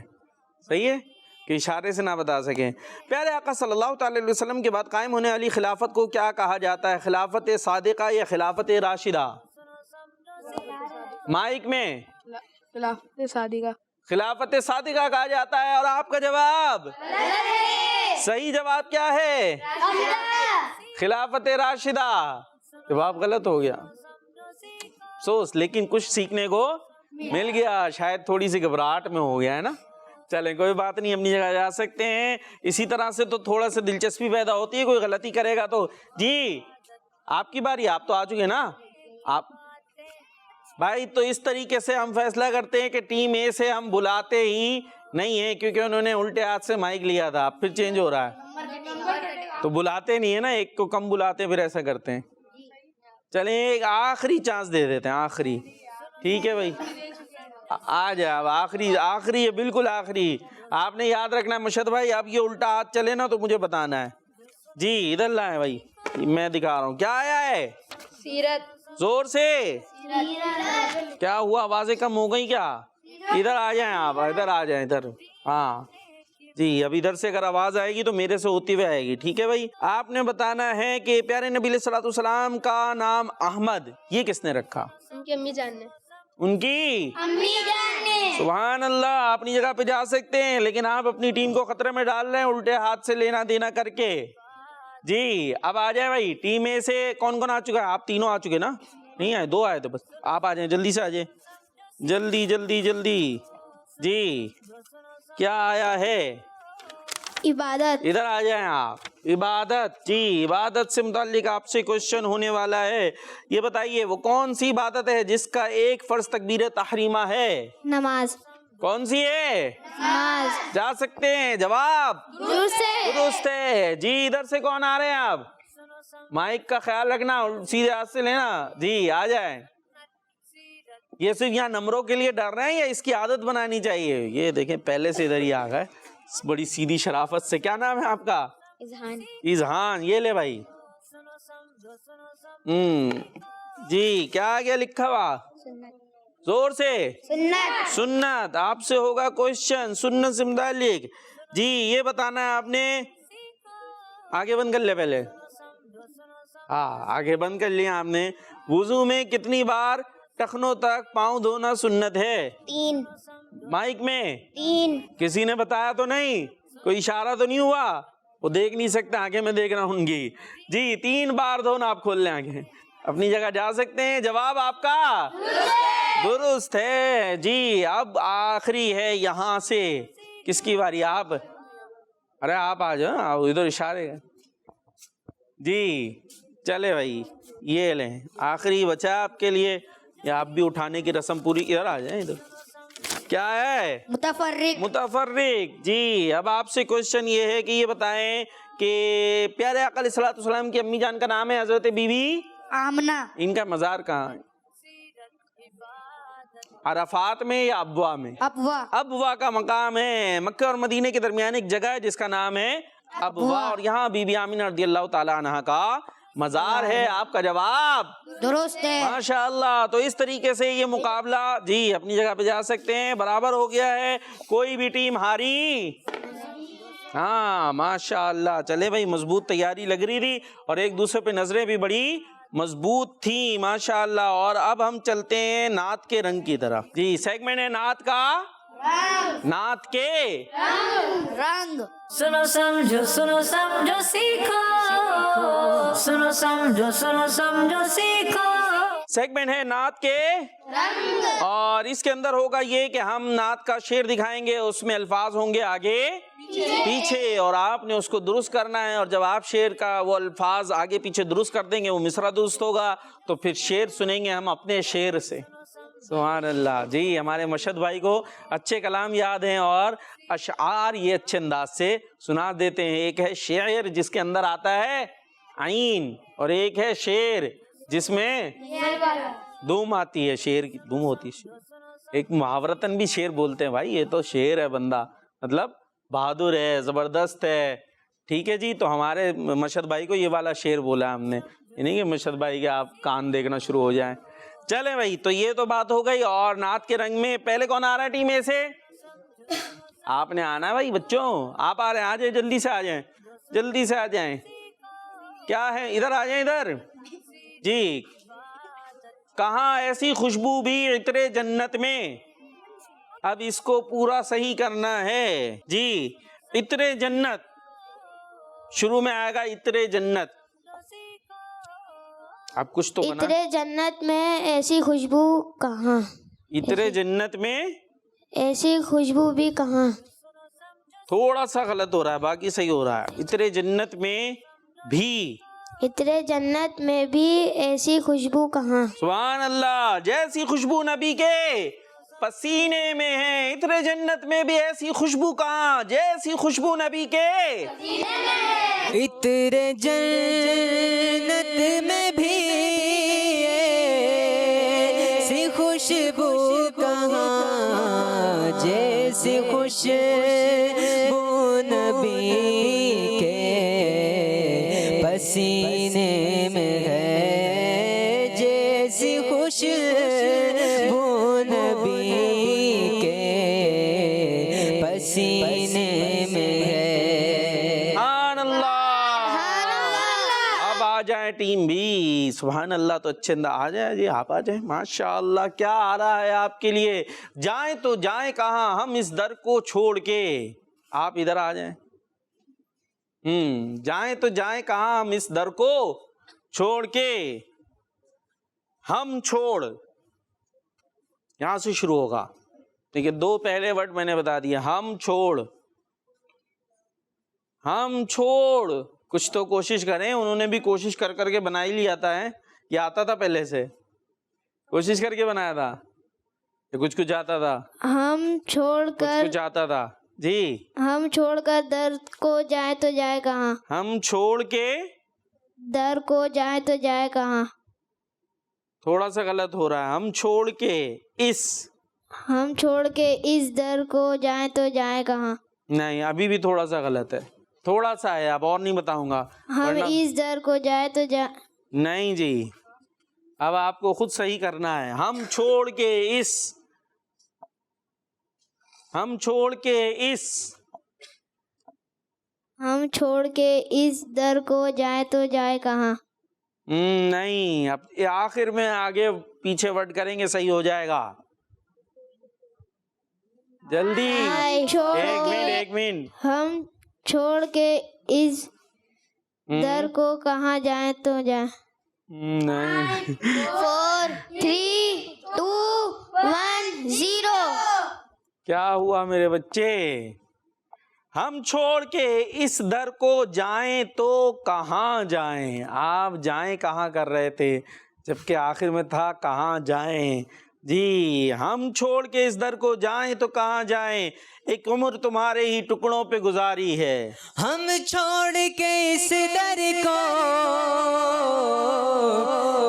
सही है, कि इशारे से ना बता सकें। प्यारे आका सल्लल्लाहु अलैहि वसल्लम के बाद कायम होने वाली खिलाफत को क्या कहा जाता है? खिलाफत सादिका या खिलाफत राशिदा? माइक में खिलाफत सादिका कहा जाता है। और आपका जवाब सही जवाब क्या है? खिलाफत राशिदा। जवाब गलत हो गया, सोच, लेकिन कुछ सीखने को मिल गया। शायद थोड़ी सी घबराहट में हो गया है ना। चलें, कोई बात नहीं, अपनी जगह जा सकते हैं। इसी तरह से तो थोड़ा सा दिलचस्पी पैदा होती है, कोई गलती करेगा तो। जी, आपकी बारी, आप तो आ चुके ना आप भाई। तो इस तरीके से हम फैसला करते हैं कि टीम ए से हम बुलाते ही नहीं है, क्योंकि उन्होंने उल्टे हाथ से माइक लिया था। अब फिर चेंज हो रहा है तो बुलाते नहीं है ना, एक को कम बुलाते, फिर ऐसा करते हैं। चलें, एक आखिरी चांस दे देते हैं, आखिरी। ठीक है भाई, आ जाए। अब आखिरी है, बिल्कुल आखिरी। आपने याद रखना है मुर्शद भाई, अब ये उल्टा हाथ चले ना तो मुझे बताना है जी। इधर लाए भाई, मैं दिखा रहा हूँ। क्या आया है? सीरत। जोर से। क्या हुआ, आवाजें कम हो गई क्या? इधर आ जाएं आप, इधर आ जाएं, इधर। हाँ जी, अब इधर से अगर आवाज आएगी तो मेरे से होती हुई आएगी। ठीक है भाई, आपने बताना है कि प्यारे नबी सल्लल्लाहु अलैहि वसल्लम का नाम अहमद ये किसने रखा? उनकी अम्मी जान ने। उनकी अम्मी जान ने। सुभान अल्लाह। अपनी जगह पे जा सकते हैं, लेकिन आप अपनी टीम को खतरे में डाल रहे हैं उल्टे हाथ से लेना देना करके जी। अब आ जाए भाई, टीम ए से कौन कौन आ चुका है? आप तीनों आ चुके ना? नहीं आए, 2 आए थे बस। आप आ जाए, जल्दी से आ जाए, जल्दी जल्दी जल्दी जी। क्या आया है? इबादत। इधर आ जाएं आप। इबादत। जी, इबादत से मुताल्लिक आपसे क्वेश्चन होने वाला है। ये बताइए वो कौन सी इबादत है जिसका एक फर्ज तकबीर तहरीमा है? नमाज। कौन सी है? नमाज। जा सकते हैं? जवाब दुरुस्त है। जी, इधर से कौन आ रहे हैं आप? माइक का ख्याल रखना, सीधे हाथ से लेना। जी, आ जाए। ये सिर्फ यहाँ नंबरों के लिए डर रहे हैं या इसकी आदत बनानी चाहिए? ये देखें पहले से इधर ही आ गए बड़ी सीधी शराफत से। क्या नाम है आपका? इजहान। ये ले भाई। जी, क्या आ गया लिखा हुआ? जोर से। सुन्नत। आपसे होगा क्वेश्चन सुन्नत से मुताल्लिक। जी, ये बताना है आपने। आगे बंद कर ले पहले। हाँ, आगे बंद कर लिया आपने। वुजू में कितनी बार टखनों तक पाँव धोना सुन्नत है? 3। माइक में 3। किसी ने बताया तो नहीं? कोई इशारा तो नहीं हुआ? वो देख नहीं सकते, आगे मैं देख रहा हूँ उनकी। जी, 3 बार धोना। आप खोल लें आगे, अपनी जगह जा सकते हैं। जवाब आपका दुरुस्त है। जी, अब आखिरी है यहाँ से। किसकी बारी? आप। अरे आप आ जाओ, आप इधर इशारे। जी, चले भाई, ये लें आखिरी बचा आपके लिए। या आप भी उठाने की रस्म पूरी। इधर आ जाए। इधर क्या है? मुतफर्रिक। जी, अब आपसे क्वेश्चन ये है कि ये बताएं कि प्यारे आका अलैहिस्सलातु वस्सलाम की अम्मी जान का नाम है हजरत बीबी आमना। इनका मजार कहाँ है? अरफात में या अबवा में? अबवा का मकाम है। मक्का और मदीने के दरमियान एक जगह है जिसका नाम है अबवा, और यहाँ बीबी आमिना रदियल्लाहु ताला अन्हा का मजार है। आपका जवाब दुरुस्त है। माशाअल्लाह। तो इस तरीके से ये मुकाबला, जी अपनी जगह पे जा सकते हैं, बराबर हो गया है। कोई भी टीम हारी? हाँ, माशाअल्लाह। चले भाई, मजबूत तैयारी लग रही थी और एक दूसरे पे नजरें भी बड़ी मजबूत थी, माशाअल्लाह। और अब हम चलते हैं नात के रंग की तरफ। जी, सेगमेंट है नात का नात के रंग। सुनो समझो सीखो, सुनो समझो सीखो। सेगमेंट है नात के रंग, और इसके अंदर होगा ये कि हम नात का शेर दिखाएंगे, उसमें अल्फाज होंगे आगे पीछे और आपने उसको दुरुस्त करना है। और जब आप शेर का वो अल्फाज आगे पीछे दुरुस्त कर देंगे, वो मिसरा दुरुस्त होगा, तो फिर शेर सुनेंगे हम अपने शेर से। सुभान अल्लाह। जी, हमारे मशहद भाई को अच्छे कलाम याद हैं और अशआर ये अच्छे अंदाज से सुना देते हैं। एक है शेर जिसके अंदर आता है आइन, और एक है शेर जिसमें दुम आती है। शेर की दुम होती है। एक मुहावरतन भी शेर बोलते हैं भाई, ये तो शेर है बंदा, मतलब बहादुर है, जबरदस्त है। ठीक है जी, तो हमारे मशहद भाई को ये वाला शेर बोला हमने, नहीं कि मशहद भाई के आप कान देखना शुरू हो जाएं। चले भाई, तो ये तो बात हो गई। और नात के रंग में पहले कौन आ रहा है टीम ए से? आपने आना है भाई बच्चों, आप आ रहे हैं, आ जाए, जल्दी से आ जाएं, जल्दी से आ जाएं। क्या है? इधर आ जाएं, इधर। जी, कहाँ ऐसी खुशबू भी इतरे जन्नत में। अब इसको पूरा सही करना है। जी, इतरे जन्नत शुरू में आएगा, इतरे जन्नत। अब कुछ तो बना। इतरे जन्नत में ऐसी खुशबू कहाँ? इतरे जन्नत में ऐसी खुशबू भी कहाँ? थोड़ा सा गलत हो रहा है, बाकी सही हो रहा है। इतरे जन्नत में भी, इतरे जन्नत में भी ऐसी खुशबू कहाँ? सुभान अल्लाह। जैसी खुशबू नबी के पसीने में है, इतरे जन्नत में भी ऐसी खुशबू कहाँ? जैसी खुशबू नबी के इतरे जन्नत में भी ऐसी खुशबू कहाँ? जैसी खुशबू नबी के पसीने में है। जैसी खुशबू नबी के पसीने में है। जाए टीम भी। सुभान अल्लाह। तो अच्छे अंदाज आ जाए जी, आप आ जाए। माशाअल्लाह, क्या आ रहा है आपके लिए। जाए तो जाए कहाँ हम इस दर को छोड़ के। आप इधर आ जाए। जाए तो जाए कहाँ हम इस दर को छोड़ के। हम छोड़ यहां से शुरू होगा। ठीक है, 2 पहले वर्ड मैंने बता दिए। हम छोड़, हम छोड़ कुछ तो कोशिश करें। उन्होंने भी कोशिश कर करके बना ही लिया था। है ये आता था पहले से, कोशिश करके बनाया था, ये कुछ कुछ आता था, हम छोड़कर कुछ आता था जी। हम छोड़कर दर को जाए तो जाए कहाँ। हम छोड़ के दर को जाए तो जाए कहाँ। थोड़ा सा गलत हो रहा है। हम छोड़ के इस दर को जाए तो जाए कहाँ। नहीं, अभी भी थोड़ा सा गलत है, थोड़ा सा है, अब और नहीं बताऊंगा। हम इस दर को जाए तो नहीं जी, अब आपको खुद सही करना है। हम छोड़ के इस दर को जाए तो जाए कहाँ। नहीं, अब आखिर में आगे पीछे वर्ड करेंगे, सही हो जाएगा। जल्दी, एक मिनट। हम छोड़ के इस दर को कहाँ जाए तो जाए। नहीं 4 3 2 1 0। क्या हुआ मेरे बच्चे? हम छोड़ के इस दर को जाएं तो कहाँ जाएं। आप जाएं कहाँ कर रहे थे, जबकि आखिर में था कहाँ जाएं। जी, हम छोड़ के इस दर को जाएं तो कहाँ जाएं, एक उम्र तुम्हारे ही टुकड़ों पे गुजारी है। हम छोड़ के इस दर को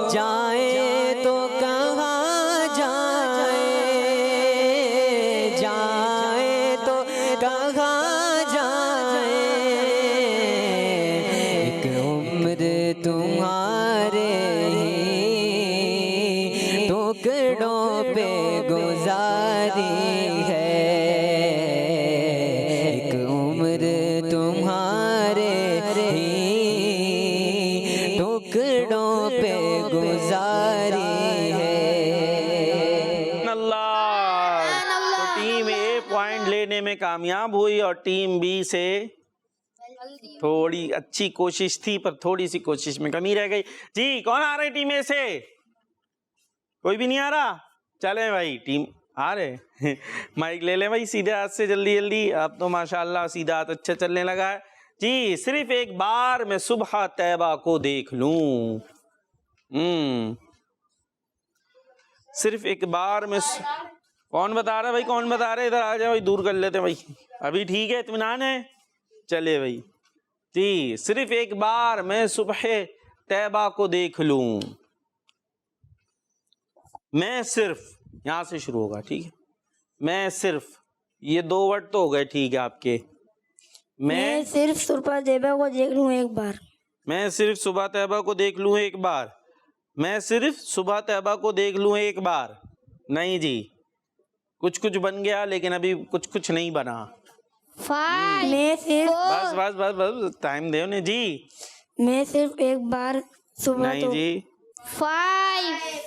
जाए तो कहाँ जाए, जाए तो कहाँ जाए, एक उम्र तुम्हारे ही टुकड़ों पे गुजारी है, एक उम्र तुम्हारे ही टुकड़ों पे गुजारी है। तो टीम ए पॉइंट लेने में कामयाब हुई और टीम बी से थोड़ी अच्छी कोशिश थी, पर थोड़ी सी कोशिश में कमी रह गई। जी, कौन आ रहे टीम ए से? कोई भी नहीं आ रहा? चले भाई, टीम आ रहे माइक ले ले भाई सीधे हाथ से, जल्दी जल्दी। अब तो माशाल्लाह सीधा हाथ अच्छा चलने लगा है जी। सिर्फ एक बार मैं सुबह तैयबा को देख लूं। सिर्फ एक बार में कौन बता रहा है भाई, कौन बता रहे? इधर आ जाओ भाई, दूर कर लेते भाई। अभी ठीक है, इत्मीनान है? चले भाई जी। सिर्फ एक बार मैं सुबह तैयबा को देख लूं। मैं सिर्फ, यहां से शुरू होगा, ठीक है? मैं सिर्फ, ये 2 वर्ड तो हो गए, ठीक है आपके। मैं सिर्फ सुबह तैयबा को देख लूं एक बार। मैं सिर्फ सुबह तैयबा को देख लूं एक बार। मैं सिर्फ सुबह तैयबा को देख लूं एक बार। नहीं जी, कुछ कुछ बन गया, लेकिन अभी कुछ कुछ नहीं बना। 5 मैं सिर्फ बस बस बस बस, टाइम दे उन्हें जी। मैं सिर्फ एक बार सुबह नहीं जी, 5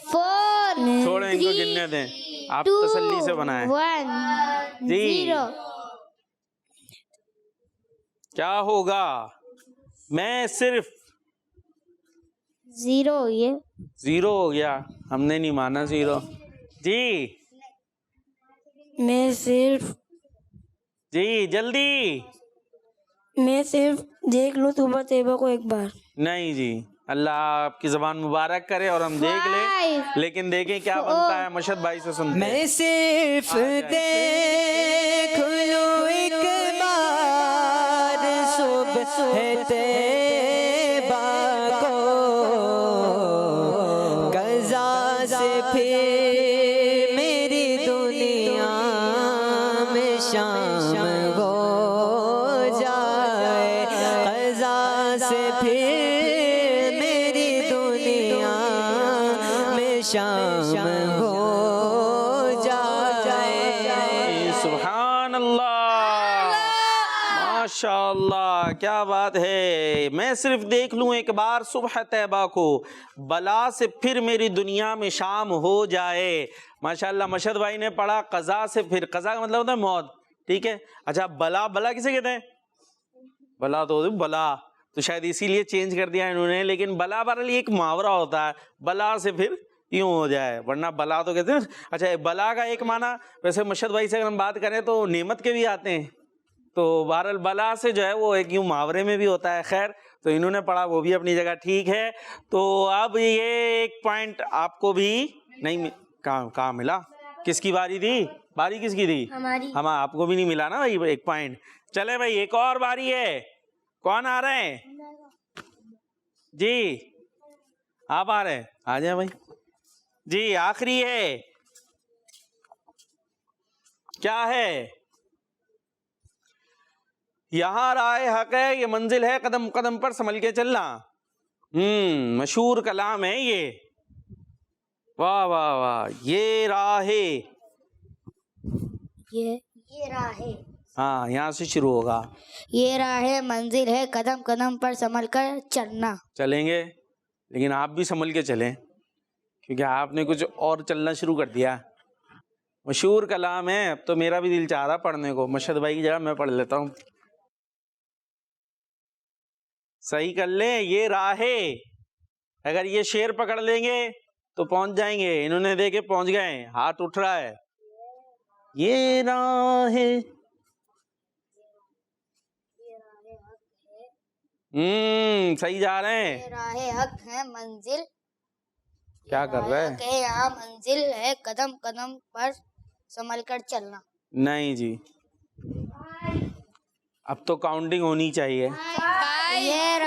4 छोड़ो, इनको गिनने दें, आप तसल्ली से बनाएं 1 जी। 0। क्या होगा? मैं सिर्फ 0 ये 0 हो गया, हमने नहीं माना 0 जी। मैं सिर्फ जी जल्दी। मैं सिर्फ देख लूं सुबह तैयबा को एक बार। नहीं जी, अल्लाह आपकी ज़बान मुबारक करे और हम देख लें, लेकिन देखें क्या बनता है। मशहद भाई से सुनते हैं। मैं सिर्फ देख लूं एक बार सुबह तैयबा को, कज़ा से फिर मेरी दुनिया में शाम हो जाए, कज़ा से फिर मेरी दुनिया में शाम हो जाए। सुभान अल्लाह, माशाअल्लाह, क्या बात है। मैं सिर्फ देख लूं एक बार सुबह तैयबा को, बला से फिर मेरी दुनिया में शाम हो जाए। माशाअल्लाह, मशहद भाई ने पढ़ा कज़ा से फिर। कज़ा का मतलब होता है मौत, ठीक है? अच्छा, बला, बला किसे कहते हैं? बला तो शायद इसीलिए चेंज कर दिया इन्होंने, लेकिन बला बरल एक मुहावरा होता है, बला से फिर यूं हो जाए, वरना बला तो कहते हैं। अच्छा, बला का एक माना, वैसे मशहद भाई से अगर हम बात करें तो नेमत के भी आते हैं, तो बहरहाल बला से जो है वो एक यूं मुहावरे में भी होता है। खैर, तो इन्होंने पढ़ा वो भी अपनी जगह ठीक है। तो अब ये एक पॉइंट आपको भी नहीं कहाँ मिला? किसकी बारी थी? बारी किसकी थी? हमारी। हम आपको भी नहीं मिला ना भाई एक पॉइंट। चले भाई एक और बारी है। कौन आ रहे हैं जी? आप आ रहे हैं? आ जाए भाई जी। आखिरी है, क्या है? यहाँ राह हक है, ये मंजिल है कदम कदम पर संभल के चलना। मशहूर कलाम है ये। वाह वाह वाह। ये राहे, ये राहे, हाँ यहाँ से शुरू होगा। ये राहे मंजिल है कदम कदम पर संभल कर चलना। चलेंगे, लेकिन आप भी संभल के चलें, क्योंकि आपने कुछ और चलना शुरू कर दिया। मशहूर कलाम है। अब तो मेरा भी दिल चाह रहा पढ़ने को। मशहद भाई की जगह मैं पढ़ लेता हूँ। सही कर ले। ये राहे, अगर ये शेर पकड़ लेंगे तो पहुंच जाएंगे। इन्होंने देखे पहुंच गए, हाथ उठ रहा है। ये राहे, सही जा रहे हैं। ये राहे हक है मंजिल, क्या कर रहे हैं? के यहाँ मंजिल है कदम कदम पर संभल कर चलना। नहीं जी, अब तो काउंटिंग होनी चाहिए। ये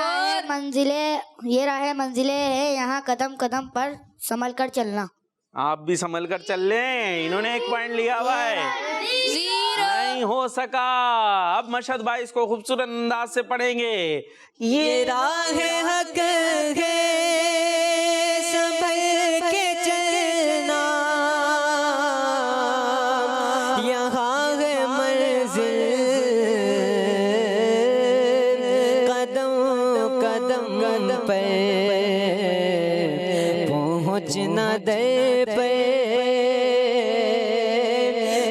राहे मंजिले है यहाँ कदम कदम पर संभल कर चलना। आप भी संभल कर चल लें। इन्होंने एक पॉइंट लिया हुआ है। नहीं हो सका। अब मशहद भाई इसको खूबसूरत अंदाज से पढ़ेंगे। ये राह हक है संभल के चलना, यहाँ है मंजिल कदम कदम पे पहुँचना दे पे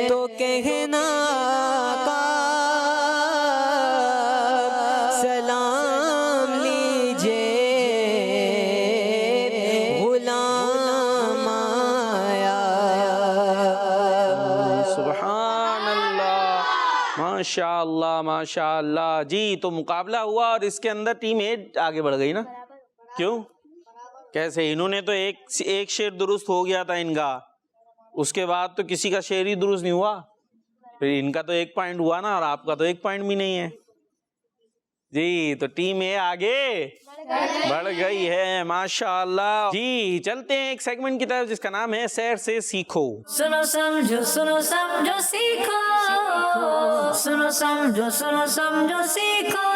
तो कहना का सलाम लीजिए गुलाम आया। सुभान अल्लाह, माशाअल्लाह माशाअल्लाह जी। तो मुकाबला हुआ और इसके अंदर टीम ए आगे बढ़ गई ना? क्यों, कैसे? इन्होंने तो एक शेर दुरुस्त हो गया था इनका, उसके बाद तो किसी का शेर ही दुरुस्त नहीं हुआ। फिर इनका तो एक पॉइंट हुआ ना, और आपका तो एक पॉइंट भी नहीं है जी। तो टीम ए आगे बढ़ गई है, माशाअल्लाह जी। चलते हैं एक सेगमेंट की तरफ जिसका नाम है सैर से सीखो। सुनो समझो सीखो, सुनो समझो सीखो।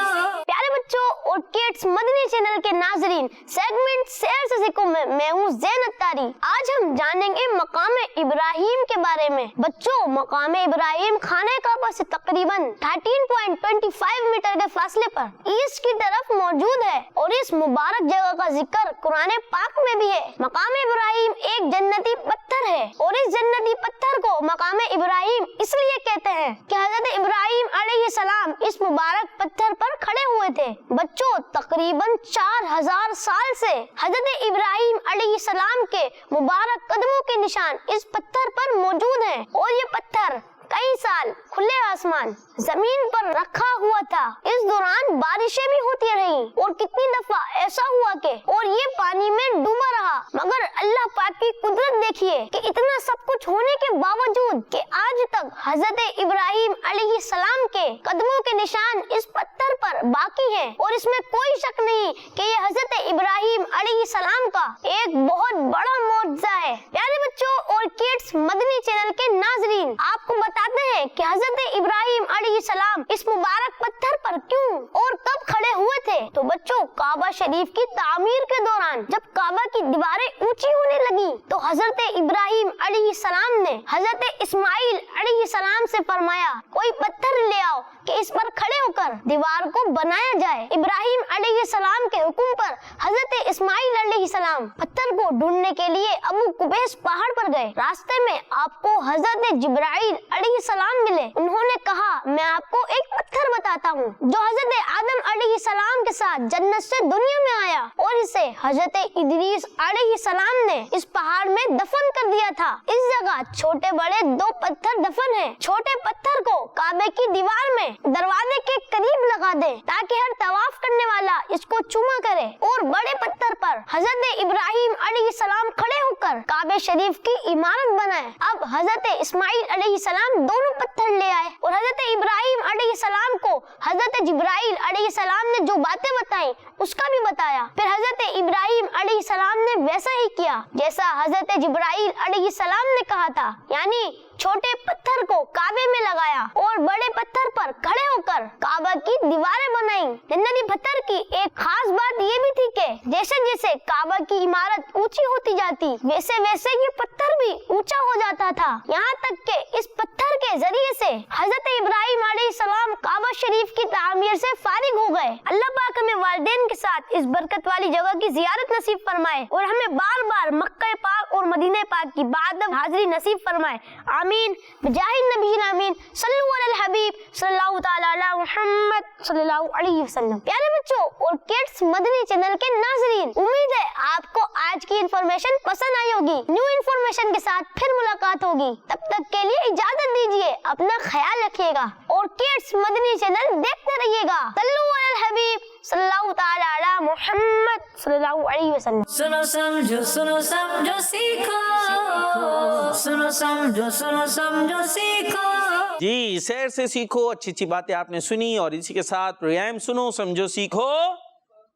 प्यारे बच्चों और किड्स मदनी चैनल के नाजरीन, सेगमेंट सैर से सीखो में मैं हूँ ज़ैन अत्तारी। आज हम जानेंगे मकाम इब्राहिम के बारे में। बच्चों, मकाम इब्राहिम खाने काबा से तकरीबन 13.25 मीटर के फासले पर ईस्ट की तरफ मौजूद है और इस मुबारक जगह का जिक्र कुरान पाक में भी है। मकाम इब्राहिम एक जन्नती पत्थर है और इस जन्नती पत्थर को मकाम इब्राहिम इसलिए कहते हैं कि हजरत इब्राहिम अलैहिस्सलाम इस मुबारक पत्थर पर खड़े हुए थे। बच्चों, तकरीबन 4000 साल से हजरत इब्राहिम अलैहिस्सलाम के मुबारक कदमों के निशान इस पत्थर पर मौजूद हैं और ये पत्थर कई साल खुले आसमान जमीन पर रखा हुआ था। इस दौरान बारिशें भी होती रही और कितनी दफा ऐसा हुआ कि और ये पानी में डूबा रहा। मगर अल्लाह पाक की कुदरत देखिए कि इतना सब कुछ होने के बावजूद कि आज तक हजरत इब्राहिम अलैहिस्सलाम के कदमों के निशान इस पत्थर पर बाकी हैं और इसमें कोई शक नहीं कि ये हजरत इब्राहिम अलैहिस्सलाम का एक बहुत बड़ा मौजज़ा है। प्यारे बच्चों और किड्स मदनी चैनल के नाजरीन, आपको बताते हैं कि हजरत इब्राहिम अलैहिस्सलाम इस मुबारक पत्थर पर क्यों और कब खड़े हुए थे। तो बच्चों, काबा शरीफ की तामीर के दौरान जब काबा की दीवारें ऊंची होने लगी तो हजरत इब्राहिम अलैहिस्सलाम ने हजरत इस्माइल अलैहिस्सलाम से फरमाया, कोई पत्थर ले आओ कि इस पर खड़े होकर दीवार को बनाया जाए। इब्राहिम अलैहिस्सलाम के हुक्म पर हजरत इस्माइल अलैहिस्सलाम पत्थर को ढूंढने के लिए अबू कुबैस पहाड़ पर गए। रास्ते में आपको हजरत जिब्राइल अलैहिस्सलाम मिले। उन्होंने कहा, मैं आपको एक पत्थर बताता हूँ जो हजरत आदम अलैहिस्सलाम के साथ जन्नत से दुनिया में आया और इसे हजरत इदरीस अलैहिस्सलाम ने इस पहाड़ में दफन कर दिया था। इस जगह छोटे बड़े 2 पत्थर दफन हैं। छोटे पत्थर को काबे की दीवार में दरवाजे के करीब लगा दे ताकि हर तवाफ करने वाला इसको चूमा करे। और बड़े पत्थर पर हजरत इब्राहिम अलैहिस्सलाम खड़े होकर काबे शरीफ की इमारत बनाए। अब हजरत इस्माइल अलैहिस्सलाम दोनों पत्थर ले आए और हजरत इब्राहिम अलैहिस्सलाम को हजरत जिब्राइल अलैहिस्सलाम ने जो बातें बताई उसका भी बताया। फिर हजरत इब्राहिम अलैहिस्सलाम ने वैसा ही किया जैसा हजरत जिब्राइल अलैहिस्सलाम ने कहा था, यानी छोटे पत्थर को काबे में लगाया और बड़े पत्थर पर खड़े होकर काबा की दीवारें बनाई। जन्नती पत्थर की एक खास बात ये भी थी कि जैसे जैसे काबा की इमारत ऊंची होती जाती वैसे वैसे ये पत्थर भी ऊंचा हो जाता था, यहाँ तक कि इस पत्थर के जरिए से हजरत इब्राहिम अलैहिस्सलाम काबा शरीफ की तामीर से फारिग हो गए। अल्लाह पाक हमें वालिदैन के साथ इस बरकत वाली जगह की जियारत नसीब फरमाए और हमें बार बार मक्का पाक और मदीना पाक की बादब हाजिरी नसीब फरमाए। आमीन बिजाहिद नबी आमीन सल्लल्लाहु अलल हबीब सल्लल्लाहु तआला अला मुहम्मद सल्लल्लाहु अलैहि वसल्लम। प्यारे बच्चों और किड्स मदनी चैनल के नाज़रीन, उम्मीद है आपको आज की इन्फॉर्मेशन पसंद आई होगी। न्यू इन्फॉर्मेशन के साथ फिर मुलाकात होगी, तब तक के लिए इजाजत दीजिए, अपना ख्याल रखिएगा और किड्स मदनी चैनल देखते रहिएगा। सल्लल्लाहु अलल हबीब सल्लल्लाहु तआला अला मुहम्मद सल्लल्लाहु अलैहि वसल्लम। सुनो समझो सीखो, सुनो समझो सीखो। जी, शेर से सीखो, अच्छी अच्छी बातें आपने सुनी और इसी के साथ प्रोग्राम सुनो समझो सीखो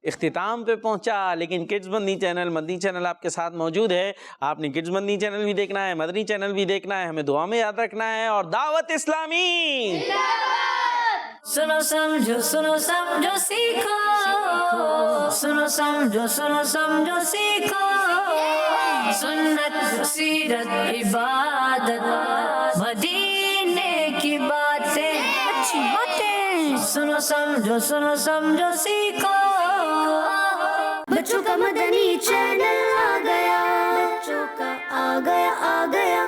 इख्तिताम पे पहुंचा। लेकिन किड्स मदनी चैनल आपके साथ मौजूद है। आपने किड्स मदनी चैनल भी देखना है, मदनी चैनल भी देखना है, हमें दुआ में याद रखना है। और दावत इस्लामी सुनो समझो सीखो, सुनो समझो सीखो। सुन्नत सीरत इबादत मदीने की बातें, अच्छी बातें। सुनो समझो सीखो। बच्चों का मदनी चैनल आ गया, बच्चों का आ गया